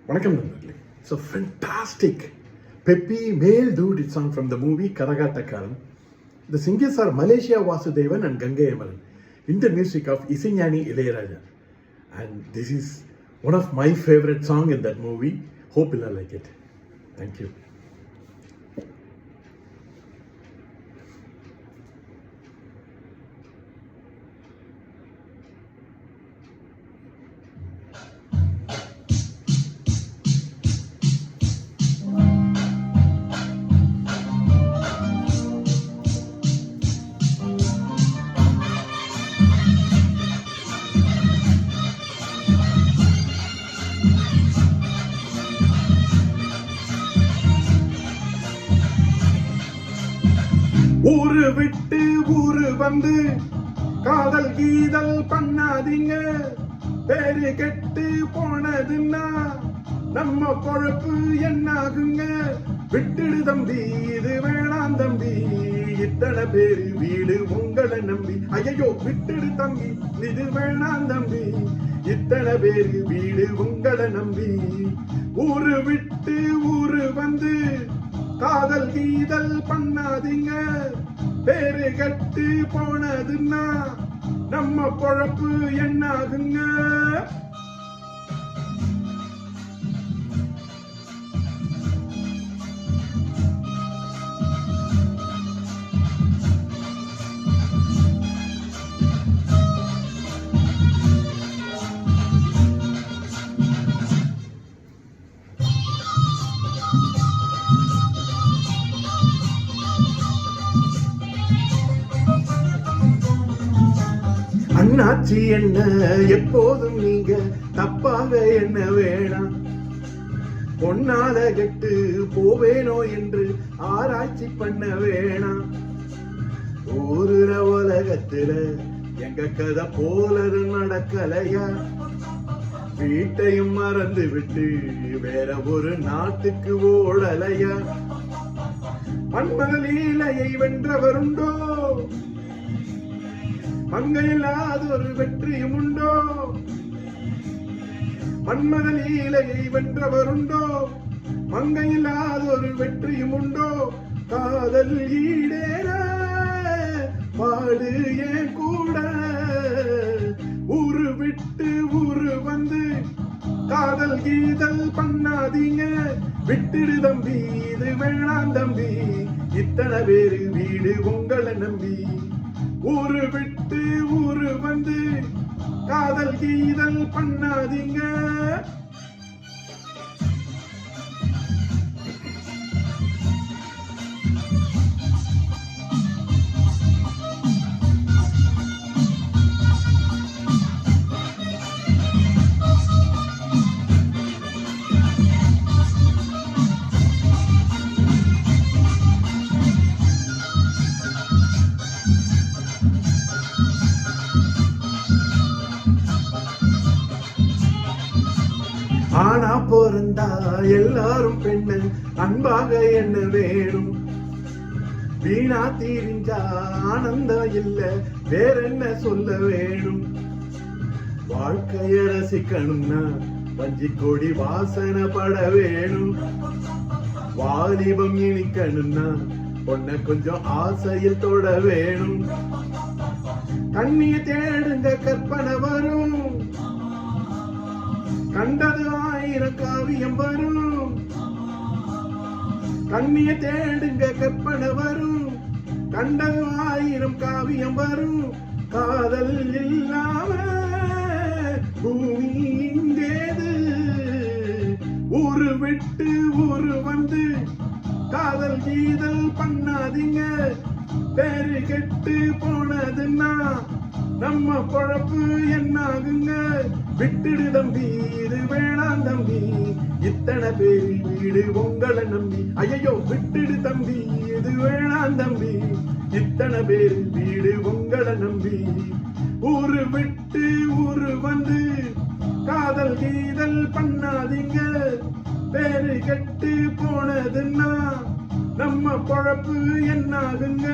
வணக்கம் நண்பர்களே. It's a fantastic, peppy, male-dude song from the movie Karagattakaran. The singers are Malaysia Vasudevan and Gangai Amaran, in the music of Isignani Ilayaraja. And this is one of my favorite songs in that movie. Hope you'll like it. Thank you. ஊரு விட்டு ஊரு வந்து காதல் கீதல் பண்ணாதீங்க. பேரு கெட்டு போனதுன்னா நம்ம பொழப்பு என்னாகுங்க. விட்டுடு தம்பி, இது வேணாம் தம்பி, இத்தனை பேரு வீடு உங்களை நம்பி. ஐயோ விட்டுடு தம்பி, இது வேணாம் தம்பி, இத்தனை பேரு வீடு உங்களை நம்பி. ஊரு விட்டு ஊரு வந்து காதல் கீதல் பண்ணாதீங்க. பேரு கட்டு போனதுன்னா நம்ம பொழப்பு என்னாகுங்க. அண்ணாச்சி என்ன எப்போதும் நீங்க தப்பாக என்ன வேணாம். பொன்னால கெட்டு போவேனோ என்று ஆராய்ச்சி பண்ண வேணாம். ஊருல உலகத்துல எங்க கதை போலது நடக்கலையா. வீட்டையும் மறந்து விட்டு வேற ஒரு நாட்டுக்கு ஓடலையா. மன்மத லீலையை வென்றவருண்டோ, மங்கையில்லாத ஒரு வெற்றியும் உண்டோ. மன்மத லீலையை வென்றவருண்டோ, மங்கையில்லாத ஒரு வெற்றியும் உண்டோ. காதல் ஈடேற பாடு ஏன் கூட. ஊரு விட்டு ஊரு வந்து காதல் கீதல் பண்ணாதீங்க. விட்டுடு தம்பி, இது வேணாம் தம்பி, இத்தனை பேரு வீடு உங்களை நம்பி. ஊரு விட்டு ஊரு வந்து காதல் கீதல் பண்ணாதீங்க. ஆனா பிறந்தா எல்லாரும் பெண்ணு, அன்பாக என்ன வேணும். வீணா தீரிஞ்சா ஆனந்தம் இல்ல, வேற என்ன சொல்ல வேணும். வாழ்க்கைய ரசிக்கணும்னா வஞ்சி கொடி வாசனை பட வேணும். வாலிபம் இனிக்கணும்னா பொண்ண கொஞ்சம் ஆசையில் தொட வேணும். கண்ணிய தேடுங்க கற்பனை வரும், கண்டது ஆயிரம் காவியம் வரும். கண்ணிய தேடுங்க கற்பனை வரும், கண்டது ஆயிரம் காவியம் வரும். காதல் இல்லாம பூமி இங்கேது. ஊரு விட்டு ஊரு வந்து காதல் கீதல் பண்ணாதீங்க. பேரு கெட்டு போனதுன்னா நம்ம பொழப்பு என்னாகுங்க. விட்டுடு தம்பி, இது வேணாம் தம்பி, இத்தனை பேரு வீடு உங்களை நம்பி. ஐயோ விட்டுடு தம்பி, இது வேணாம் தம்பி, இத்தனை பேரு வீடு உங்களை நம்பி. ஊரு விட்டு ஊரு வந்து காதல் கீதல் பண்ணாதீங்க. பேரு கெட்டு போனதுன்னா நம்ம பொழப்பு என்னாகுங்க.